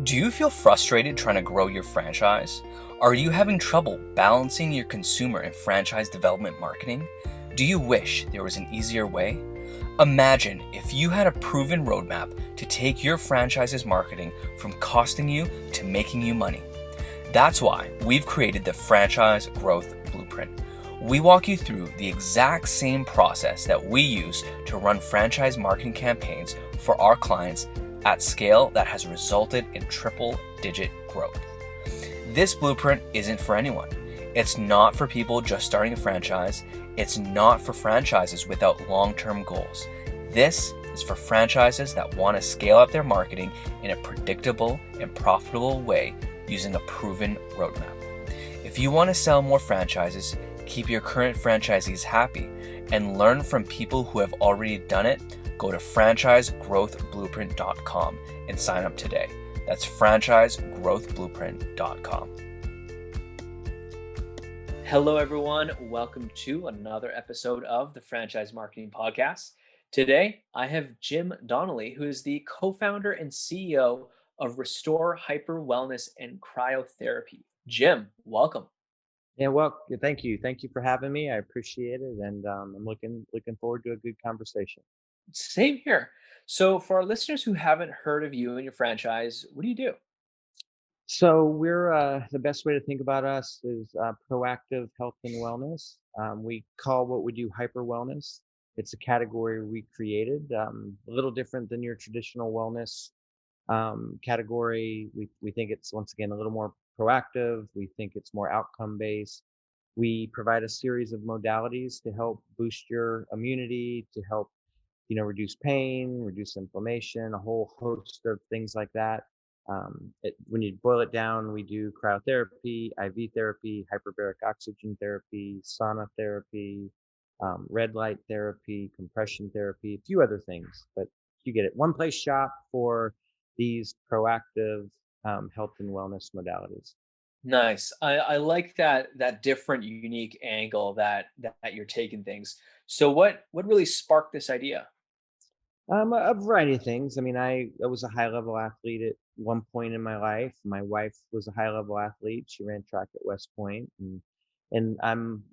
Do you feel frustrated trying to grow your franchise? Are you having trouble balancing your consumer and franchise development marketing? Do you wish there was an easier way? Imagine if you had a proven roadmap to take your franchise's marketing from costing you to making you money. That's why we've created the Franchise Growth Blueprint. We walk you through the exact same process that we use to run franchise marketing campaigns for our clients at scale that has resulted in triple-digit growth. This blueprint isn't for anyone. It's not for people just starting a franchise. It's not for franchises without long-term goals. This is for franchises that want to scale up their marketing in a predictable and profitable way using a proven roadmap. If you want to sell more franchises, keep your current franchisees happy, and learn from people who have already done it, go to franchisegrowthblueprint.com and sign up today. That's franchisegrowthblueprint.com. Hello, everyone. Welcome to another episode of the Franchise Marketing Podcast. Today, I have Jim Donnelly, who is the co-founder and CEO of Restore Hyper Wellness and Cryotherapy. Jim, welcome. Yeah, well, thank you. Thank you for having me. I appreciate it, and I'm looking forward to a good conversation. Same here. So, for our listeners who haven't heard of you and your franchise, what do you do? So we're the best way to think about us is proactive health and wellness. We call what we do hyper wellness. It's a category we created, a little different than your traditional wellness category. We think it's once again a little more proactive. We think it's more outcome based. We provide a series of modalities to help boost your immunity, to help reduce pain, reduce inflammation, a whole host of things like that. When you boil it down, we do cryotherapy, IV therapy, hyperbaric oxygen therapy, sauna therapy, red light therapy, compression therapy, a few other things. But you get it. One place shop for these proactive health and wellness modalities. Nice. I like that different, unique angle that you're taking things. So, what really sparked this idea? A variety of things. I mean, I was a high level athlete at one point in my life. My wife was a high level athlete. She ran track at West Point, and I'm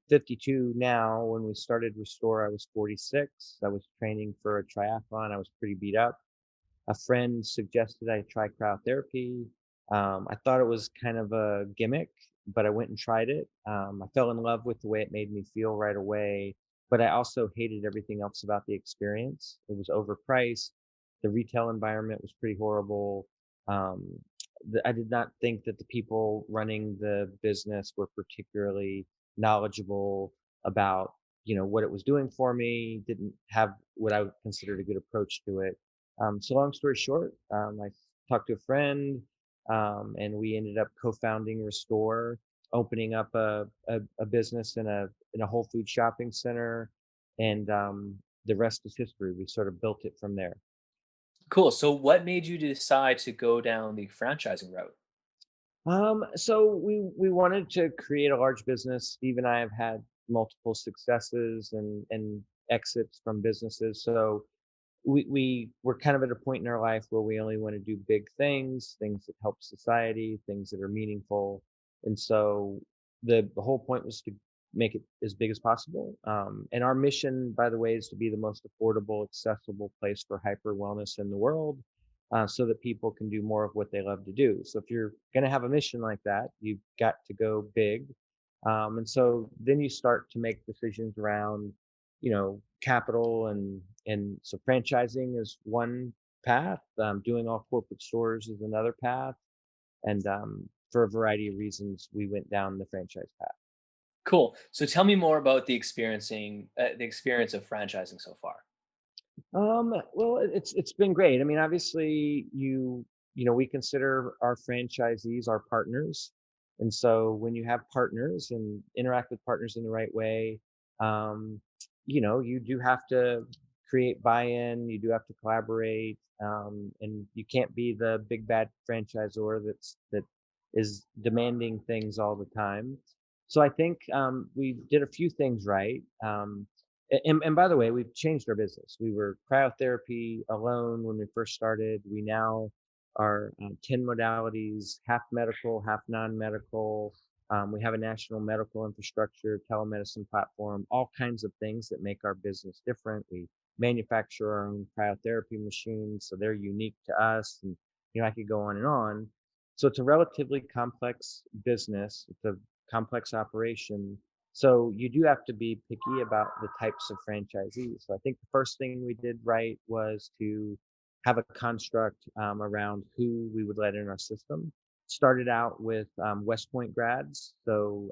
52 now. When we started Restore, I was 46. I was training for a triathlon. I was pretty beat up. A friend suggested I try cryotherapy. I thought it was kind of a gimmick, but I went and tried it. I fell in love with the way it made me feel right away, but I also hated everything else about the experience. It was overpriced. The retail environment was pretty horrible. Um, I did not think that the people running the business were particularly knowledgeable about, what it was doing for me. Didn't have what I would consider a good approach to it. So long story short, I talked to a friend, and we ended up co-founding Restore, opening up a business in a Whole Food shopping center, and the rest is history. We sort of built it from there. Cool. So, what made you decide to go down the franchising route? So we wanted to create a large business. Steve and I have had multiple successes and exits from businesses. So we were kind of at a point in our life where we only want to do big things that help society, things that are meaningful. And so the whole point was to make it as big as possible. And our mission, by the way, is to be the most affordable, accessible place for hyper wellness in the world, so that people can do more of what they love to do. So if you're going to have a mission like that, you've got to go big. And so then you start to make decisions around, capital, and so franchising is one path. Doing all corporate stores is another path. And for a variety of reasons, we went down the franchise path. Cool. So, tell me more about the experience of franchising so far. Well, it's been great. I mean, obviously, we consider our franchisees our partners, and so when you have partners and interact with partners in the right way, um, you do have to create buy-in. You do have to collaborate, and you can't be the big bad franchisor that is demanding things all the time. So I think we did a few things right. And by the way, we've changed our business. We were cryotherapy alone when we first started. We now 10 modalities, half medical, half non-medical. We have a national medical infrastructure, telemedicine platform, all kinds of things that make our business different. We manufacture our own cryotherapy machines, so they're unique to us. And I could go on and on. So it's a relatively complex business. It's a complex operation. So you do have to be picky about the types of franchisees. So I think the first thing we did right was to have a construct around who we would let in our system. Started out with West Point grads. So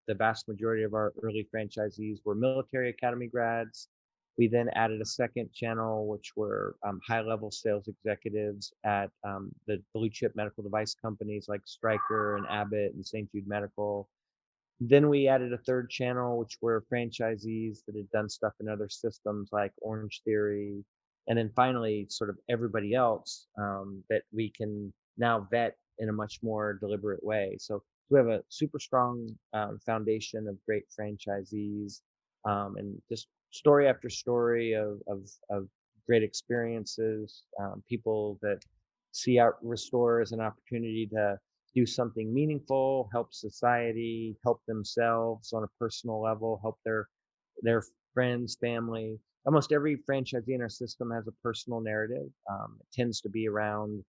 the vast majority of our early franchisees were military academy grads. We then added a second channel, which were high level sales executives at the blue chip medical device companies like Stryker and Abbott and St. Jude Medical. Then we added a third channel, which were franchisees that had done stuff in other systems like Orange Theory. And then finally, sort of everybody else that we can now vet in a much more deliberate way. So we have a super strong foundation of great franchisees and just story after story of great experiences, people that see out Restore as an opportunity to do something meaningful, help society, help themselves on a personal level, help their friends, family. Almost every franchisee in our system has a personal narrative. It tends to be around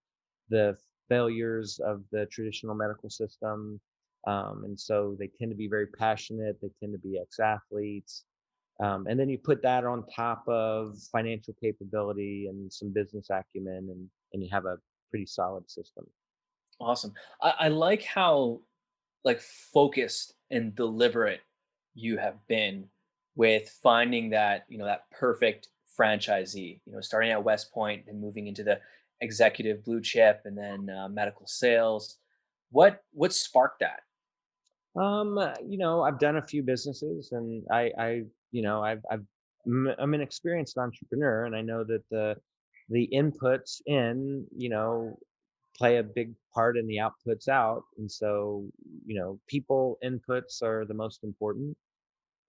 the failures of the traditional medical system, and so they tend to be very passionate. They tend to be ex-athletes, and then you put that on top of financial capability and some business acumen, and you have a pretty solid system. Awesome. I like how like focused and deliberate you have been with finding that, that perfect franchisee, starting at West Point and moving into the executive blue chip and then medical sales. What sparked that? I've done a few businesses, and I'm an experienced entrepreneur, and I know that the inputs in, play a big part in the outputs out. And so, people inputs are the most important.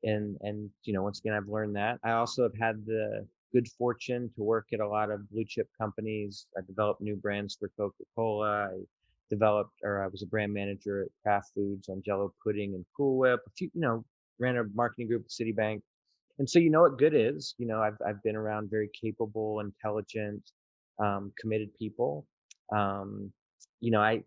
And once again, I've learned that. I also have had the good fortune to work at a lot of blue chip companies. I developed new brands for Coca-Cola. I was a brand manager at Kraft Foods on Jello pudding and Cool Whip. A few, ran a marketing group at Citibank. And so you know what good is. I've been around very capable, intelligent, committed people. Um, I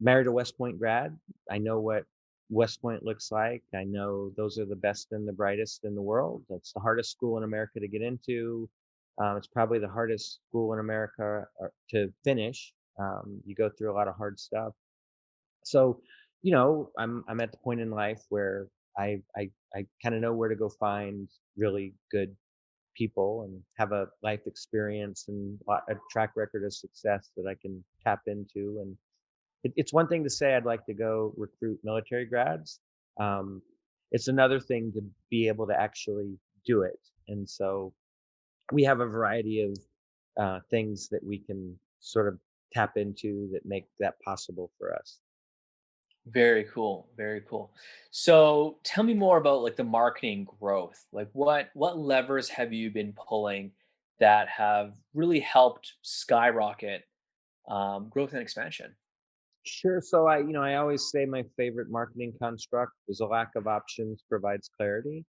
married a West Point grad. I know what West Point looks like. I know those are the best and the brightest in the world. It's the hardest school in America to get into. It's probably the hardest school in America to finish. You go through a lot of hard stuff. So, I'm at the point in life where I kind of know where to go find really good people and have a life experience and a track record of success that I can tap into. And it's one thing to say I'd like to go recruit military grads. Um, it's another thing to be able to actually do it. And so we have a variety of things that we can sort of tap into that make that possible for us. Very cool. Very cool. So tell me more about like the marketing growth. Like what levers have you been pulling that have really helped skyrocket growth and expansion? Sure. So I always say my favorite marketing construct is a lack of options provides clarity.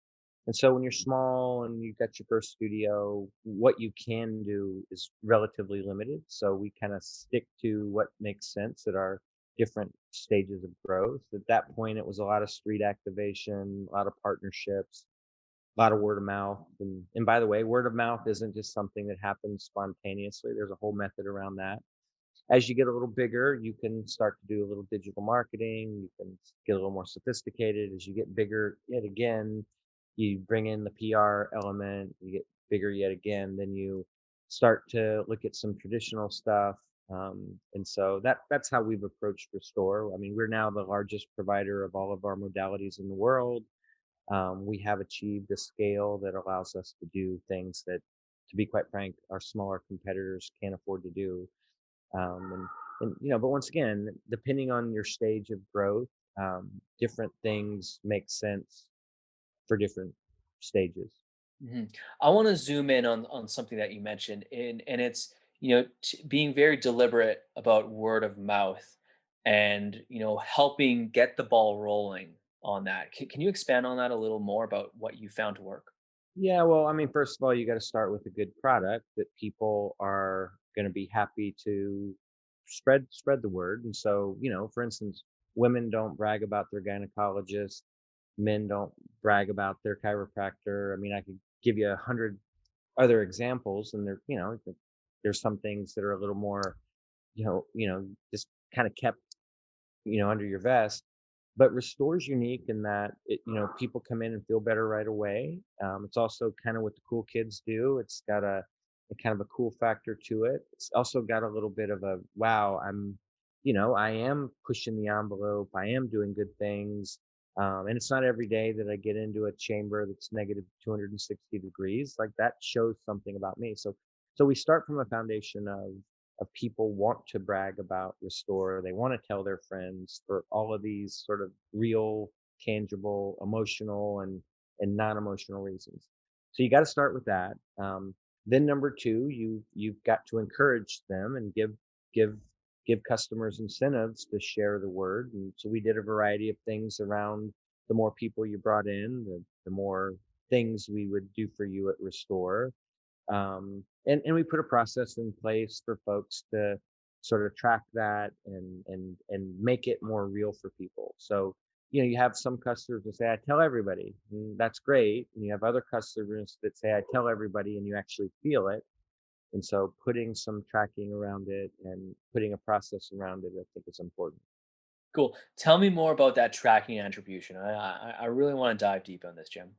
And so when you're small and you've got your first studio, what you can do is relatively limited. So we kind of stick to what makes sense at our different stages of growth. At that point, it was a lot of street activation, a lot of partnerships, a lot of word of mouth. And by the way, word of mouth isn't just something that happens spontaneously. There's a whole method around that. As you get a little bigger, you can start to do a little digital marketing. You can get a little more sophisticated. As you get bigger yet again, you bring in the PR element. You get bigger yet again, then you start to look at some traditional stuff. And so that's how we've approached Restore. I mean, we're now the largest provider of all of our modalities in the world. We have achieved a scale that allows us to do things that, to be quite frank, our smaller competitors can't afford to do. But once again, depending on your stage of growth, different things make sense for different stages. Mhm. I want to zoom in on something that you mentioned, and it's being very deliberate about word of mouth and, helping get the ball rolling on that. Can you expand on that a little more about what you found to work? Yeah, well, I mean, first of all, you got to start with a good product that people are going to be happy to spread the word. And so, for instance, women don't brag about their gynecologist, men don't brag about their chiropractor. I mean, I could give you 100 other examples, and there's some things that are a little more, just kind of kept, under your vest. But Restore's unique in that people come in and feel better right away. It's also kind of what the cool kids do. It's got a kind of a cool factor to it. It's also got a little bit of a wow. I am pushing the envelope. I am doing good things. And it's not every day that I get into a chamber that's negative 260 degrees. Like that shows something about me. So we start from a foundation of people want to brag about Restore. They want to tell their friends for all of these sort of real, tangible, emotional, and non-emotional reasons. So you got to start with that. Then number two, you've got to encourage them and give give customers incentives to share the word. And so we did a variety of things around the more people you brought in, the more things we would do for you at Restore. And we put a process in place for folks to sort of track that and make it more real for people. So, you have some customers that say, I tell everybody, and that's great. And you have other customers that say, I tell everybody, and you actually feel it. And so putting some tracking around it and putting a process around it, I think is important. Cool. Tell me more about that tracking attribution. I really want to dive deep on this, Jim.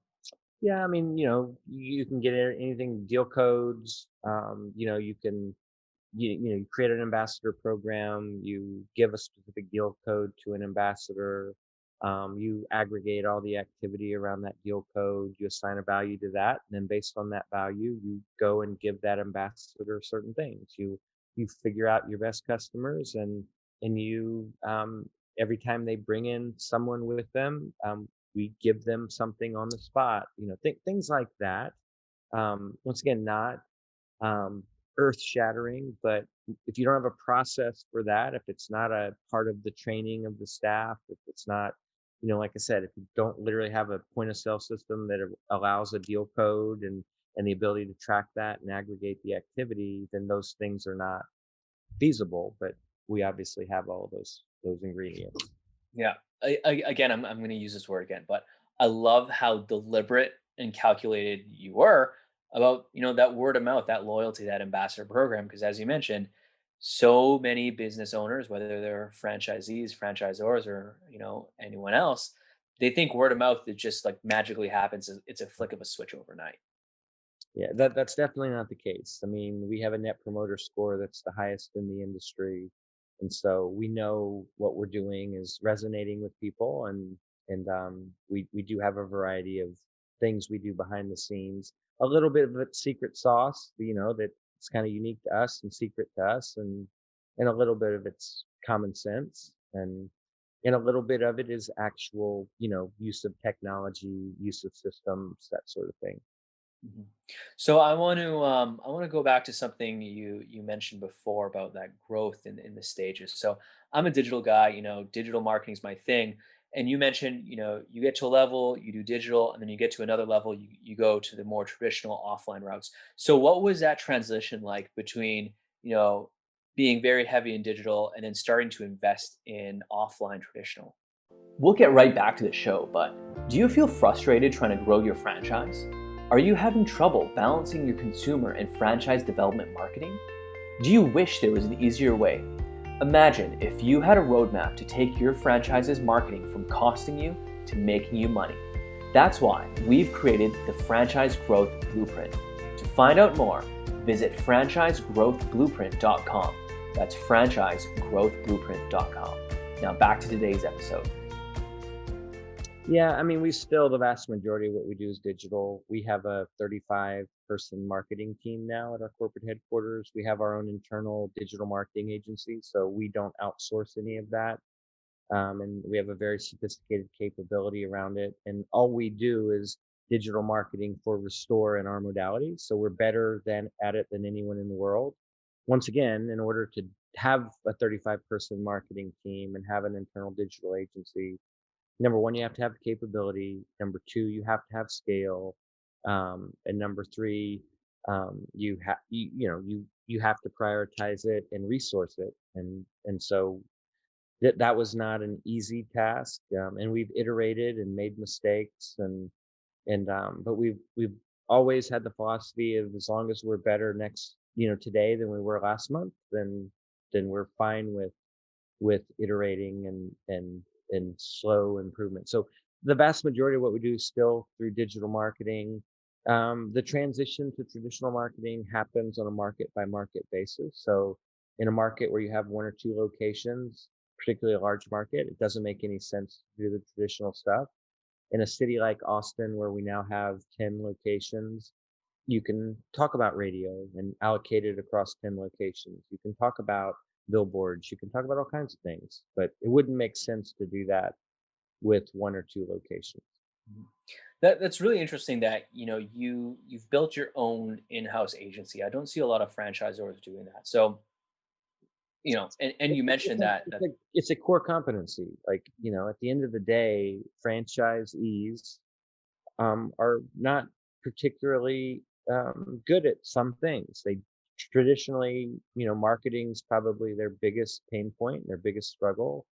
Yeah, I mean, you can get anything, deal codes. You can you create an ambassador program, you give a specific deal code to an ambassador, you aggregate all the activity around that deal code, you assign a value to that, and then based on that value you go and give that ambassador certain things. You figure out your best customers, and you every time they bring in someone with them, we give them something on the spot, things like that. Once again, not um, earth shattering, but if you don't have a process for that, if it's not a part of the training of the staff, if it's not, like I said, if you don't literally have a point of sale system that allows a deal code and the ability to track that and aggregate the activity, then those things are not feasible. But we obviously have all of those ingredients. Yeah. Again, I'm going to use this word again, but I love how deliberate and calculated you were about, that word of mouth, that loyalty, that ambassador program. Because as you mentioned, so many business owners, whether they're franchisees, franchisors, or, anyone else, they think word of mouth that just like magically happens. It's a flick of a switch overnight. Yeah, that's definitely not the case. I mean, we have a net promoter score that's the highest in the industry. And so we know what we're doing is resonating with people, and we do have a variety of things we do behind the scenes. A little bit of a secret sauce, that it's kind of unique to us and secret to us, and a little bit of it's common sense, and a little bit of it is actual, use of technology, use of systems, that sort of thing. Mhm. So I want to go back to something you mentioned before about that growth in the stages. So I'm a digital guy, digital marketing is my thing. And you mentioned, you get to a level, you do digital, and then you get to another level, you go to the more traditional offline routes. So what was that transition like between, being very heavy in digital and then starting to invest in offline traditional? We'll get right back to the show, but do you feel frustrated trying to grow your franchise? Are you having trouble balancing your consumer and franchise development marketing? Do you wish there was an easier way? Imagine if you had a roadmap to take your franchise's marketing from costing you to making you money. That's why we've created the Franchise Growth Blueprint. To find out more, visit franchisegrowthblueprint.com. That's franchisegrowthblueprint.com. Now back to today's episode. Yeah, I mean, the vast majority of what we do is digital. We have a 35-person marketing team now at our corporate headquarters. We have our own internal digital marketing agency, so we don't outsource any of that. And we have a very sophisticated capability around it. And all we do is digital marketing for Restore and our modality. So we're better at it than anyone in the world. once again, in order to have a 35-person marketing team and have an internal digital agency, number one, you have to have the capability. Number two, you have to have scale. And number three, you have to prioritize it and resource it. And so that was not an easy task. And we've iterated and made mistakes, but we've always had the philosophy of, as long as we're better today than we were last month, then we're fine with iterating and slow improvement. So the vast majority of what we do is still through digital marketing. The transition to traditional marketing happens on a market by market basis. So in a market where you have one or two locations, particularly a large market, it doesn't make any sense to do the traditional stuff. In a city like Austin, where we now have 10 locations, you can talk about radio and allocate it across 10 locations. You can talk about billboards. You can talk about all kinds of things, but it wouldn't make sense to do that with one or two locations. Mhm. That's really interesting that you've built your own in-house agency. I don't see a lot of franchisors doing that. So and you mentioned It's a core competency. Like, at the end of the day, franchisees are not particularly good at some things. They traditionally, marketing's probably their biggest pain point, their biggest struggle.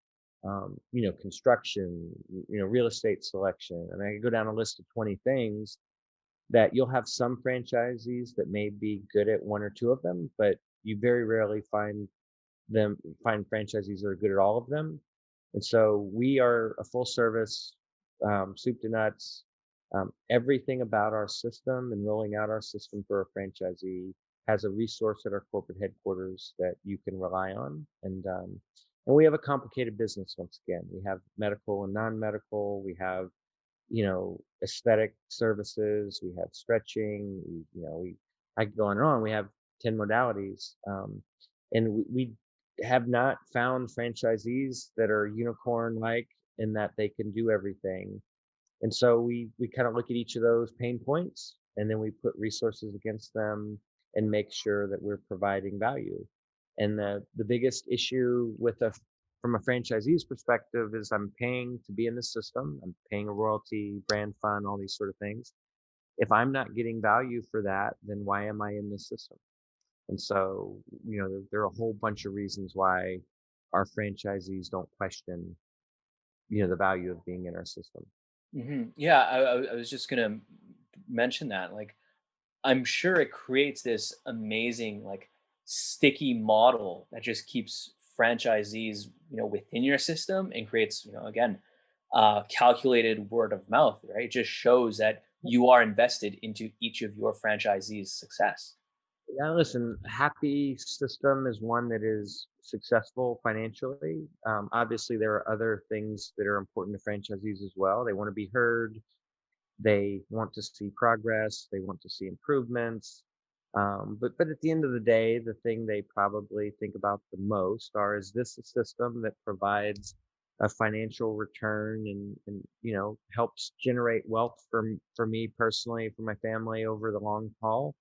Construction, real estate selection. I mean, I could go down a list of 20 things that you'll have some franchisees that may be good at one or two of them, but you very rarely find franchisees that are good at all of them. And so we are a full service, soup to nuts. Everything about our system and rolling out our system for a franchisee has a resource at our corporate headquarters that you can rely on. And we have a complicated business once again. We have medical and non-medical. We have, aesthetic services. We have stretching. I could go on and on. We have 10 modalities. And we have not found franchisees that are unicorn like in that they can do everything. And so we kind of look at each of those pain points, and then we put resources against them and make sure that we're providing value. And the biggest issue from a franchisee's perspective is, I'm paying to be in the system. I'm paying a royalty, brand fund, all these sort of things. If I'm not getting value for that, then why am I in this system? And so, there are a whole bunch of reasons why our franchisees don't question, the value of being in our system. Yeah, I was just gonna mention that. Like, I'm sure it creates this amazing, like, sticky model that just keeps franchisees, within your system and creates, again, calculated word of mouth, right? It just shows that you are invested into each of your franchisees' success. Yeah, listen, a happy system is one that is successful financially. Obviously, there are other things that are important to franchisees as well. They want to be heard. They want to see progress. They want to see improvements. But at the end of the day, the thing they probably think about the most is this a system that provides a financial return and helps generate wealth for me personally, for my family over the long haul.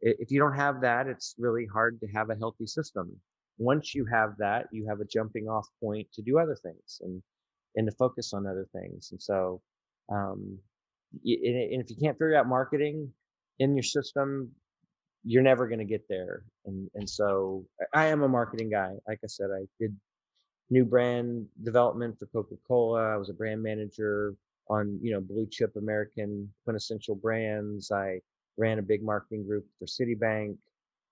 If you don't have that, it's really hard to have a healthy system. Once you have that, you have a jumping off point to do other things and to focus on other things. And so, um, and if you can't figure out marketing in your system, you're never going to get there. And so I am a marketing guy. Like I said, I did new brand development for Coca-Cola. I was a brand manager on, blue chip American quintessential brands. I ran a big marketing group for Citibank.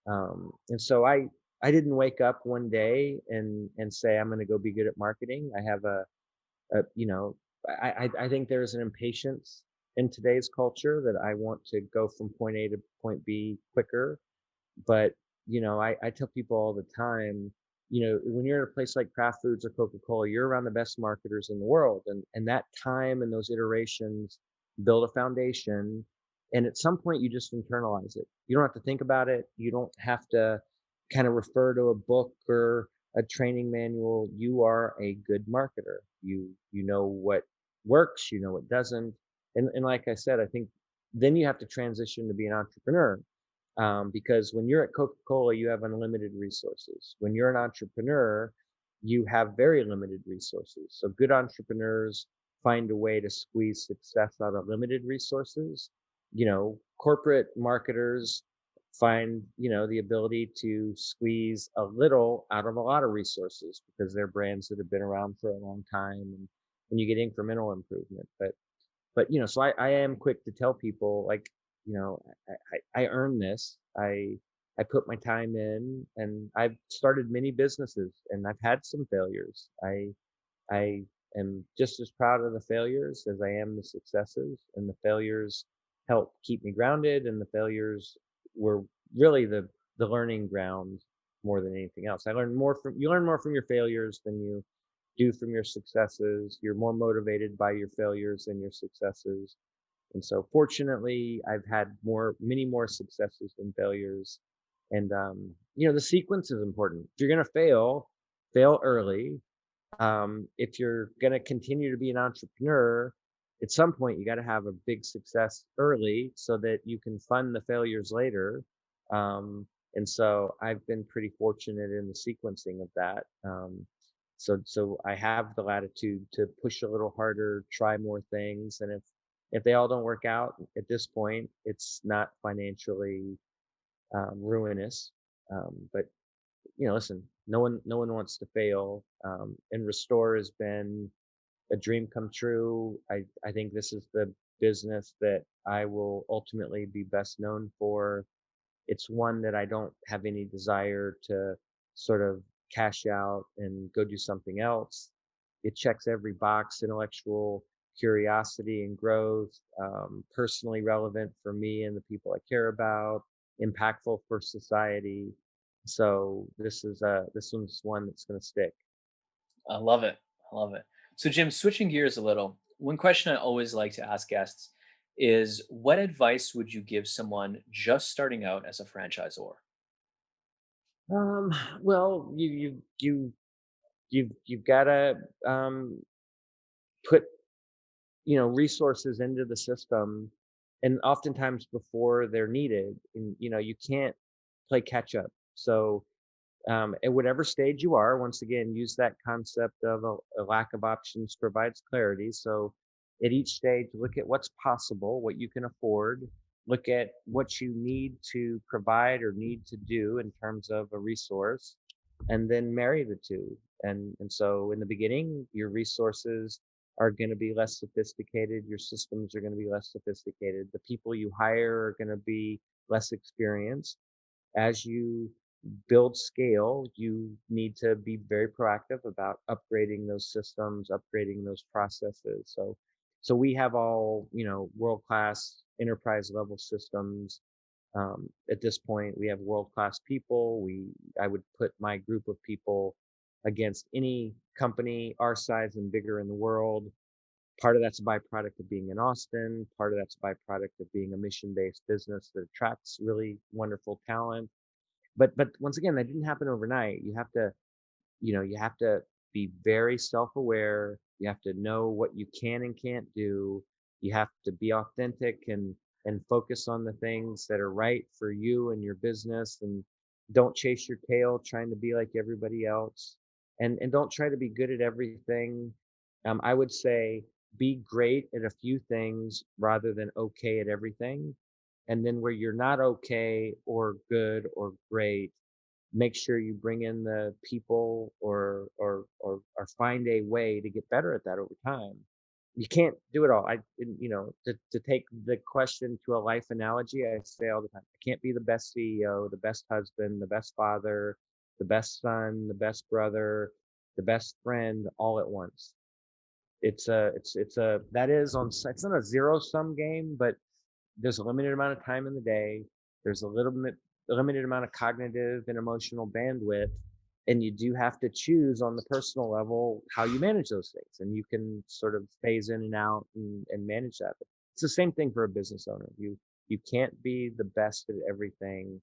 And so I didn't wake up one day and say, I'm going to go be good at marketing. I have a you know, I think there's an impatience in today's culture that I want to go from point A to point B quicker. But, I tell people all the time, when you're in a place like Kraft Foods or Coca-Cola, you're around the best marketers in the world. And that time and those iterations build a foundation. And at some point, you just internalize it. You don't have to think about it. You don't have to kind of refer to a book or a training manual. You are a good marketer. You know what works, you know what doesn't. And like I said, I think then you have to transition to be an entrepreneur. Because when you're at Coca-Cola, you have unlimited resources. When you're an entrepreneur, you have very limited resources. So good entrepreneurs find a way to squeeze success out of limited resources. Corporate marketers find, the ability to squeeze a little out of a lot of resources because they're brands that have been around for a long time, and you get incremental improvement. So I am quick to tell people, like, I earned this. I put my time in, and I've started many businesses, and I've had some failures. I am just as proud of the failures as I am the successes, and the failures help keep me grounded, and the failures were really the learning ground more than anything else. You learn more from your failures than you do from your successes. You're more motivated by your failures than your successes. And so fortunately, I've had many more successes than failures. And the sequence is important. If you're going to fail early. If you're going to continue to be an entrepreneur, at some point you got to have a big success early so that you can fund the failures later. And so I've been pretty fortunate in the sequencing of that. So I have the latitude to push a little harder, try more things, and if they all don't work out at this point, it's not financially ruinous. But listen, no one wants to fail. And Restore has been a dream come true. I think this is the business that I will ultimately be best known for. It's one that I don't have any desire to sort of cash out and go do something else. It checks every box: intellectual curiosity and growth, personally relevant for me and the people I care about, impactful for society. So this one's one that's going to stick. I love it. I love it. So, Jim, switching gears a little, one question I always like to ask guests is what advice would you give someone just starting out as a franchisor? Um, well, you've got to put resources into the system, and oftentimes before they're needed, and you can't play catch up. So at whatever stage you are, once again, use that concept of a lack of options provides clarity. So at each stage, look at what's possible, what you can afford, look at what you need to provide or need to do in terms of a resource, and then marry the two. And so in the beginning, your resources are going to be less sophisticated, your systems are going to be less sophisticated, the people you hire are going to be less experienced. As you build scale, you need to be very proactive about upgrading those systems, upgrading those processes. So we have all, world-class enterprise level systems. At this point, we have world-class people. I would put my group of people against any company our size and bigger in the world. Part of that's a byproduct of being in Austin. Part of that's a byproduct of being a mission-based business that attracts really wonderful talent. But once again, that didn't happen overnight. You have to be very self-aware. You have to know what you can and can't do. You have to be authentic and focus on the things that are right for you and your business, and don't chase your tail trying to be like everybody else. And don't try to be good at everything. I would say be great at a few things rather than okay at everything. And then where you're not okay or good or great, make sure you bring in the people, or find a way to get better at that over time. You can't do it all. To take the question to a life analogy, I say all the time, I can't be the best CEO, the best husband, the best father, the best son, the best brother, the best friend all at once. It's not a zero sum game, but there's a limited amount of time in the day. There's a limited amount of cognitive and emotional bandwidth, and you do have to choose on the personal level how you manage those things. And you can sort of phase in and out and manage that. But it's the same thing for a business owner. You can't be the best at everything.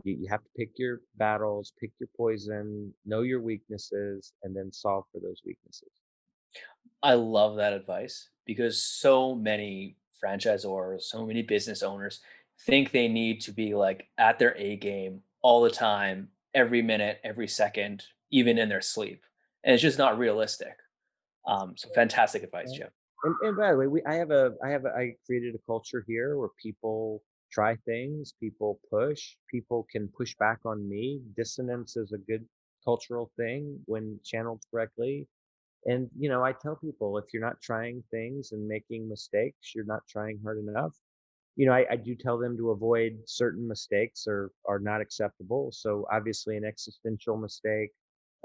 You have to pick your battles, pick your poison, know your weaknesses, and then solve for those weaknesses. I love that advice because so many franchisors, so many business owners think they need to be like at their A game all the time, every minute, every second, even in their sleep. And it's just not realistic. So fantastic advice, Yeah. Jim. And by the way, I created a culture here where people try things, people push, people can push back on me. Dissonance is a good cultural thing when channeled correctly. And, I tell people if you're not trying things and making mistakes, you're not trying hard enough. I do tell them to avoid certain mistakes or are not acceptable. So obviously an existential mistake,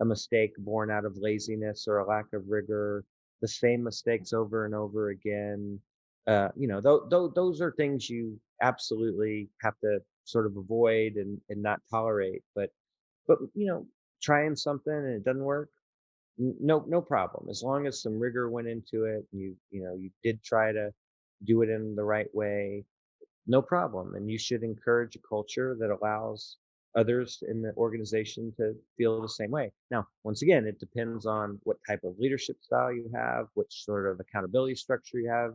a mistake born out of laziness or a lack of rigor, the same mistakes over and over again. Those are things you absolutely have to sort of avoid and not tolerate. But trying something and it doesn't work, no problem. As long as some rigor went into it, you did try to do it in the right way, no problem. And you should encourage a culture that allows others in the organization to feel the same way. Now, once again, it depends on what type of leadership style you have, what sort of accountability structure you have,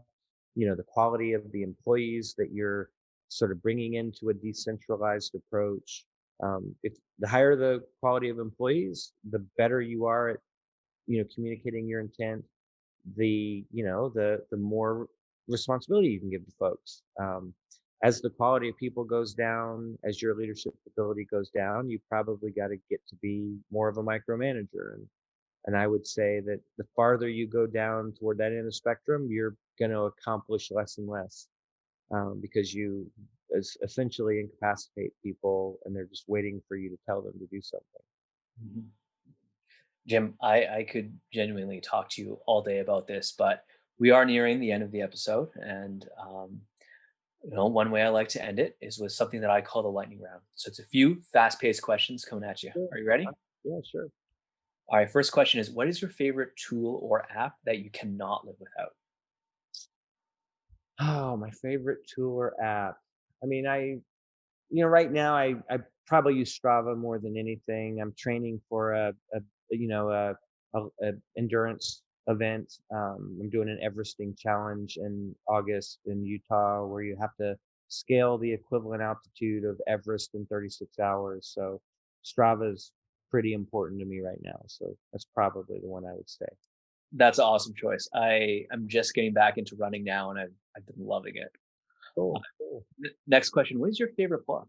the quality of the employees that you're sort of bringing into a decentralized approach. If the higher the quality of employees, the better you are at, communicating your intent, the more responsibility you can give to folks. As the quality of people goes down, as your leadership ability goes down, you probably got to get to be more of a micromanager. And I would say that the farther you go down toward that end of the spectrum, you're going to accomplish less and less, because you essentially incapacitate people and they're just waiting for you to tell them to do something. Mhm. Jim, I could genuinely talk to you all day about this, but we are nearing the end of the episode. And, one way I like to end it is with something that I call the lightning round. So it's a few fast paced questions coming at you. Yeah, Are you ready? yeah, sure. All right. First question is, what is your favorite tool or app that you cannot live without? Oh, my favorite tool or app. I mean, right now I probably use Strava more than anything. I'm training for a you know a endurance event. I'm doing an Everesting challenge in August in Utah, where you have to scale the equivalent altitude of Everest in 36 hours. So Strava is pretty important to me right now. So that's probably the one I would say. That's an awesome choice. I'm just getting back into running now, and I've been loving it. Cool, cool. Next question: what is your favorite book?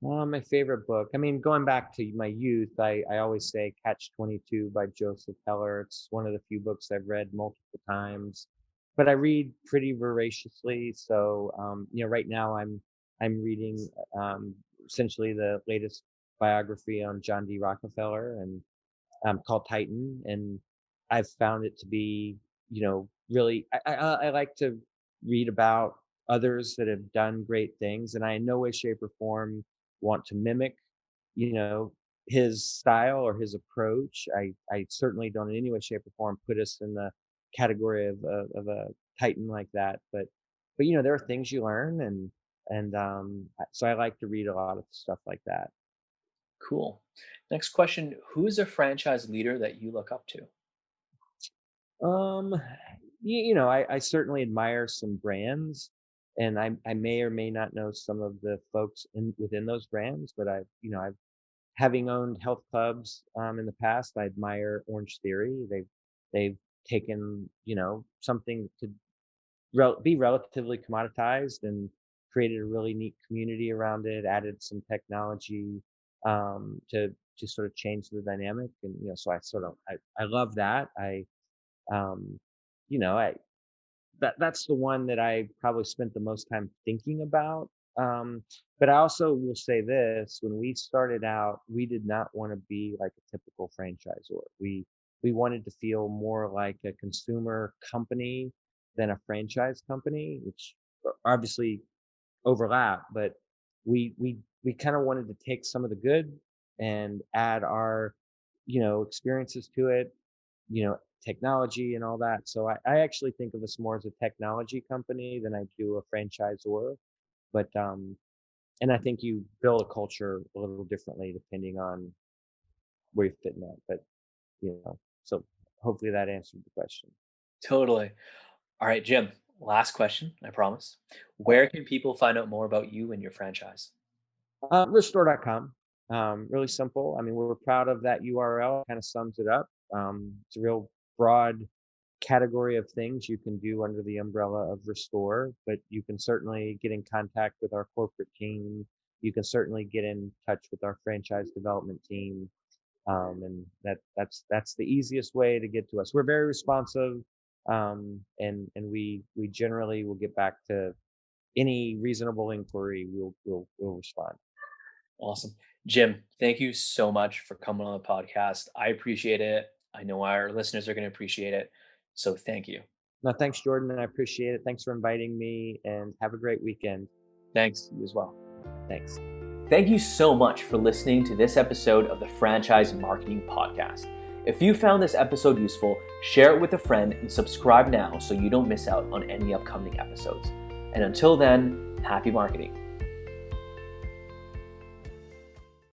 My favorite book. I mean, going back to my youth, I always say Catch 22 by Joseph Heller. It's one of the few books I've read multiple times, but I read pretty voraciously. So, right now I'm reading essentially the latest biography on John D. Rockefeller, and called Titan, and I've found it to be, really. I like to read about others that have done great things, and I in no way, shape, or form want to mimic, you know, his style or his approach. I certainly don't in any way, shape, or form put us in the category of a Titan like that. But there are things you learn, and so I like to read a lot of stuff like that. Cool. Next question: who is a franchise leader that you look up to? Um, I certainly admire some brands, and I may or may not know some of the folks within those brands, but I've having owned health clubs in the past, I admire Orange Theory. They've taken, something to be relatively commoditized and created a really neat community around it, added some technology to sort of change the dynamic. And so I love that. Um, you know, I that's the one that I probably spent the most time thinking about. But I also will say this: when we started out, we did not want to be like a typical franchisor. We wanted to feel more like a consumer company than a franchise company, which obviously overlap. But we kind of wanted to take some of the good and add our experiences to it, technology and all that. So I actually think of us more as a technology company than I do a franchisor. But and I think you build a culture a little differently depending on where you fit in that. So hopefully that answered the question. Totally. All right, Jim. Last question, I promise. Where can people find out more about you and your franchise? Restore.com. Really simple. I mean, we're proud of that URL. Kind of sums it up. It's a real broad category of things you can do under the umbrella of Restore, but you can certainly get in contact with our corporate team. You can certainly get in touch with our franchise development team, and that's the easiest way to get to us. We're very responsive, and we generally will get back to any reasonable inquiry. We'll respond. Awesome. Jim, thank you so much for coming on the podcast. I appreciate it. I know our listeners are going to appreciate it. So thank you. No, thanks, Jordan, and I appreciate it. Thanks for inviting me, and have a great weekend. Thanks. You as well. Thanks. Thank you so much for listening to this episode of the Franchise Marketing Podcast. If you found this episode useful, share it with a friend and subscribe now so you don't miss out on any upcoming episodes. And until then, happy marketing.